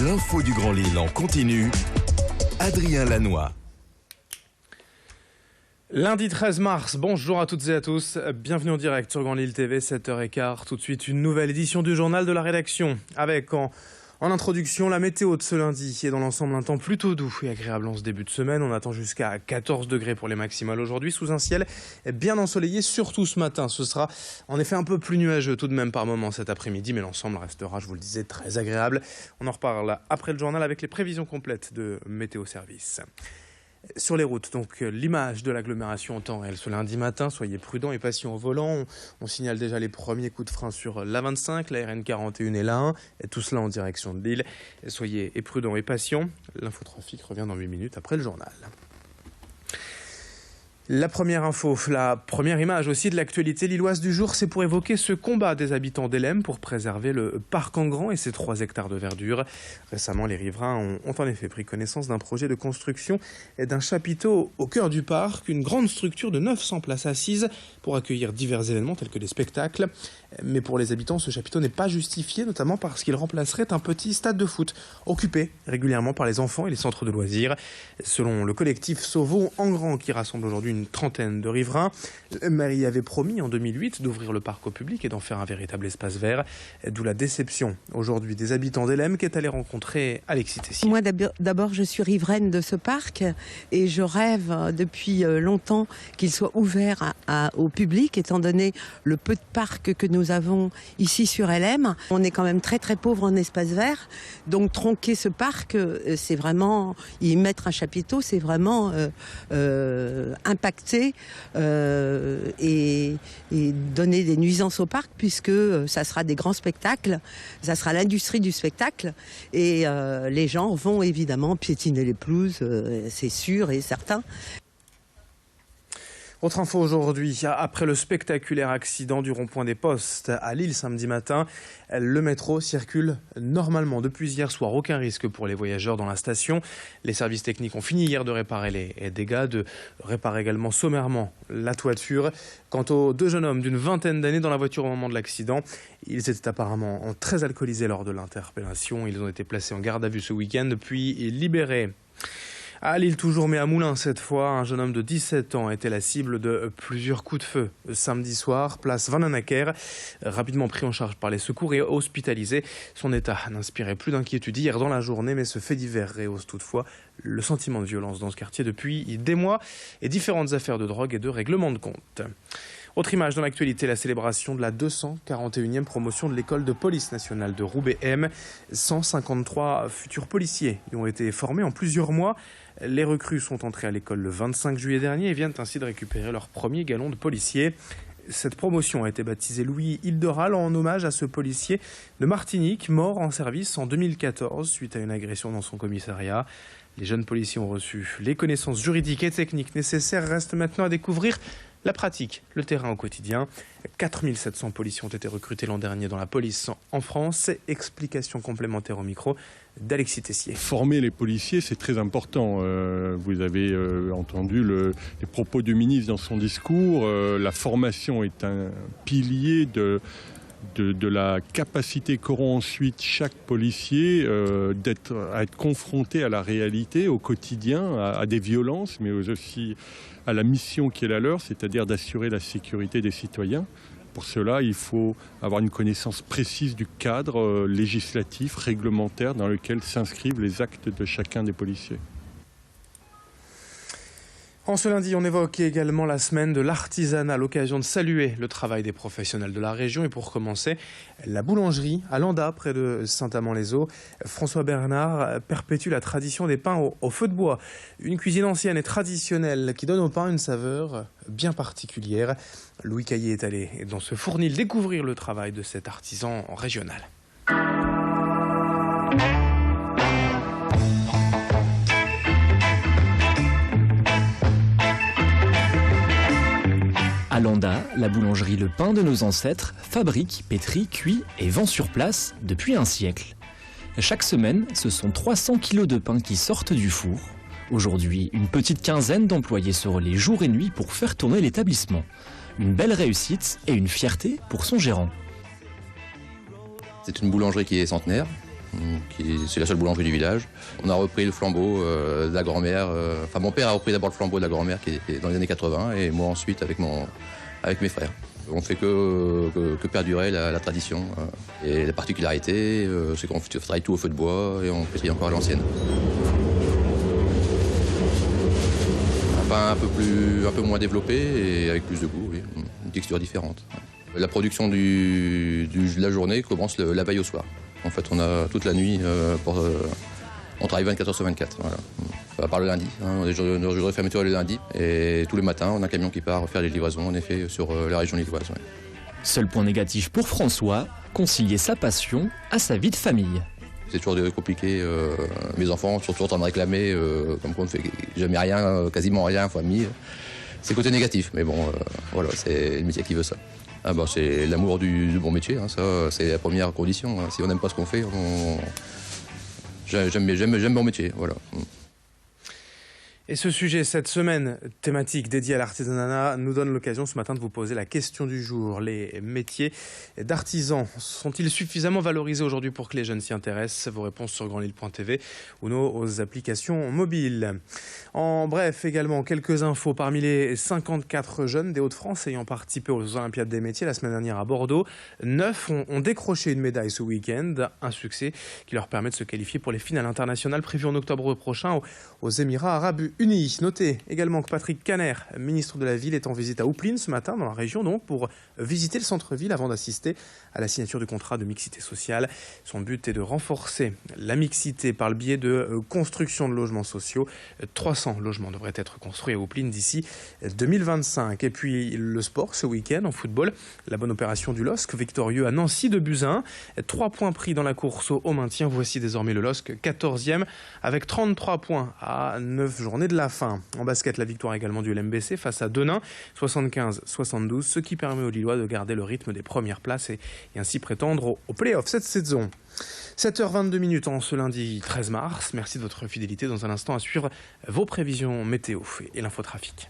L'info du Grand Lille en continu. Adrien Lanois. Lundi 13 mars, bonjour à toutes et à tous, bienvenue en direct sur Grand Lille TV, 7h15. Tout de suite, une nouvelle édition du journal de la rédaction avec en introduction, la météo de ce lundi est dans l'ensemble un temps plutôt doux et agréable en ce début de semaine. On attend jusqu'à 14 degrés pour les maximales aujourd'hui, sous un ciel bien ensoleillé, surtout ce matin. Ce sera en effet un peu plus nuageux tout de même par moment cet après-midi, mais l'ensemble restera, je vous le disais, très agréable. On en reparle après le journal avec les prévisions complètes de Météo Service. Sur les routes, donc l'image de l'agglomération en temps réel ce lundi matin, soyez prudents et patients au volant. On signale déjà les premiers coups de frein sur l'A25, la RN41 et l'A1, et tout cela en direction de Lille. Soyez prudents et patients. L'infotrafic revient dans 8 minutes après le journal. La première info, la première image aussi de l'actualité lilloise du jour, c'est pour évoquer ce combat des habitants d'Helem pour préserver le parc en grand et ses 3 hectares de verdure. Récemment, les riverains ont en effet pris connaissance d'un projet de construction et d'un chapiteau au cœur du parc, une grande structure de 900 places assises pour accueillir divers événements tels que des spectacles. Mais pour les habitants, ce chapiteau n'est pas justifié, notamment parce qu'il remplacerait un petit stade de foot, occupé régulièrement par les enfants et les centres de loisirs. Selon le collectif Sauvons en grand, qui rassemble aujourd'hui une trentaine de riverains, la mairie avait promis en 2008 d'ouvrir le parc au public et d'en faire un véritable espace vert. D'où la déception aujourd'hui des habitants d'Helem qu'est allé rencontrer Alexis Tessier. Moi d'abord je suis riveraine de ce parc et je rêve depuis longtemps qu'il soit ouvert au public, étant donné le peu de parcs que nous avons ici sur Helem. On est quand même très très pauvre en espace vert, donc tronquer ce parc, c'est vraiment y mettre un chapiteau, c'est vraiment impacter et donner des nuisances au parc, puisque ça sera des grands spectacles, ça sera l'industrie du spectacle et les gens vont évidemment piétiner les pelouses, c'est sûr et certain. Autre info aujourd'hui, après le spectaculaire accident du rond-point des Postes à Lille samedi matin, le métro circule normalement depuis hier soir. Aucun risque pour les voyageurs dans la station. Les services techniques ont fini hier de réparer les dégâts, de réparer également sommairement la toiture. Quant aux 2 jeunes hommes d'une vingtaine d'années dans la voiture au moment de l'accident, ils étaient apparemment très alcoolisés lors de l'interpellation. Ils ont été placés en garde à vue ce week-end puis libérés. À Lille toujours, mais à Moulins cette fois, un jeune homme de 17 ans était la cible de plusieurs coups de feu. Samedi soir, place Van Anacker, rapidement pris en charge par les secours et hospitalisé. Son état n'inspirait plus d'inquiétude hier dans la journée, mais ce fait divers rehausse toutefois le sentiment de violence dans ce quartier depuis des mois et différentes affaires de drogue et de règlement de compte. Autre image dans l'actualité, la célébration de la 241e promotion de l'école de police nationale de Roubaix-M. 153 futurs policiers y ont été formés en plusieurs mois. Les recrues sont entrées à l'école le 25 juillet dernier et viennent ainsi de récupérer leur premier galon de policier. Cette promotion a été baptisée Louis Hilderal en hommage à ce policier de Martinique, mort en service en 2014 suite à une agression dans son commissariat. Les jeunes policiers ont reçu les connaissances juridiques et techniques nécessaires. Reste maintenant à découvrir la pratique, le terrain au quotidien. 4700 policiers ont été recrutés l'an dernier dans la police en France. Explication complémentaire au micro d'Alexis Tessier. Former les policiers, c'est très important. Vous avez entendu les propos du ministre dans son discours. La formation est un pilier de la capacité qu'auront ensuite chaque policier à être confronté à la réalité, au quotidien, à des violences, mais aussi à la mission qui est la leur, c'est-à-dire d'assurer la sécurité des citoyens. Pour cela, il faut avoir une connaissance précise du cadre législatif, réglementaire dans lequel s'inscrivent les actes de chacun des policiers. En ce lundi, on évoque également la semaine de l'artisanat, l'occasion de saluer le travail des professionnels de la région. Et pour commencer, la boulangerie à Landa, près de Saint-Amand-les-Eaux. François Bernard perpétue la tradition des pains au feu de bois. Une cuisine ancienne et traditionnelle qui donne au pain une saveur bien particulière. Louis Caillé est allé dans ce fournil découvrir le travail de cet artisan régional. À Landa, la boulangerie Le Pain de nos ancêtres fabrique, pétrit, cuit et vend sur place depuis un siècle. Chaque semaine, ce sont 300 kilos de pain qui sortent du four. Aujourd'hui, une petite quinzaine d'employés se relaient jour et nuit pour faire tourner l'établissement. Une belle réussite et une fierté pour son gérant. C'est une boulangerie qui est centenaire, c'est la seule boulangerie du village. On a repris le flambeau de la grand-mère. Enfin, mon père a repris d'abord le flambeau de la grand-mère qui était dans les années 80 et moi ensuite avec mes frères. On ne fait que perdurer la tradition. Et la particularité, c'est qu'on travaille tout au feu de bois et on pétrit encore à l'ancienne. Un pain un peu moins développé et avec plus de goût, oui. Une texture différente. La production de la journée commence la veille au soir. En fait, on a toute la nuit, on travaille 24 heures sur 24. Voilà. À part le lundi, on a des jours de fermeture le lundi. Et tous les matins, on a un camion qui part faire les livraisons, en effet, sur la région lilloise. Ouais. Seul point négatif pour François, concilier sa passion à sa vie de famille. C'est toujours compliqué. Mes enfants sont toujours en train de réclamer, comme quoi on ne fait jamais rien, quasiment rien en famille. C'est le côté négatif, mais bon, voilà, c'est le métier qui veut ça. Ah bah, c'est l'amour du bon métier, ça c'est la première condition. Si on n'aime pas ce qu'on fait, j'aime mon métier, voilà. Et ce sujet, cette semaine thématique dédiée à l'artisanat, nous donne l'occasion ce matin de vous poser la question du jour. Les métiers d'artisans sont-ils suffisamment valorisés aujourd'hui pour que les jeunes s'y intéressent? Vos réponses sur grandlille.tv ou nos applications mobiles. En bref, également, quelques infos. Parmi les 54 jeunes des Hauts-de-France ayant participé aux Olympiades des métiers la semaine dernière à Bordeaux, 9 ont décroché une médaille ce week-end. Un succès qui leur permet de se qualifier pour les finales internationales prévues en octobre prochain aux Émirats Arabes Unis. Notez également que Patrick Caner, ministre de la Ville, est en visite à Houplines ce matin, dans la région, donc pour visiter le centre-ville avant d'assister à la signature du contrat de mixité sociale. Son but est de renforcer la mixité par le biais de construction de logements sociaux. 300 logements devraient être construits à Houplines d'ici 2025. Et puis le sport ce week-end en football, la bonne opération du LOSC, victorieux à Nancy de buts à 1. 3 points pris dans la course au maintien. Voici désormais le LOSC 14e avec 33 points à 9 journées de la fin. En basket, la victoire également du LMBC face à Denain, 75-72, ce qui permet aux Lillois de garder le rythme des premières places et ainsi prétendre aux play-offs cette saison. 7h22 en ce lundi 13 mars. Merci de votre fidélité. Dans un instant, à suivre vos prévisions météo et l'infotrafic.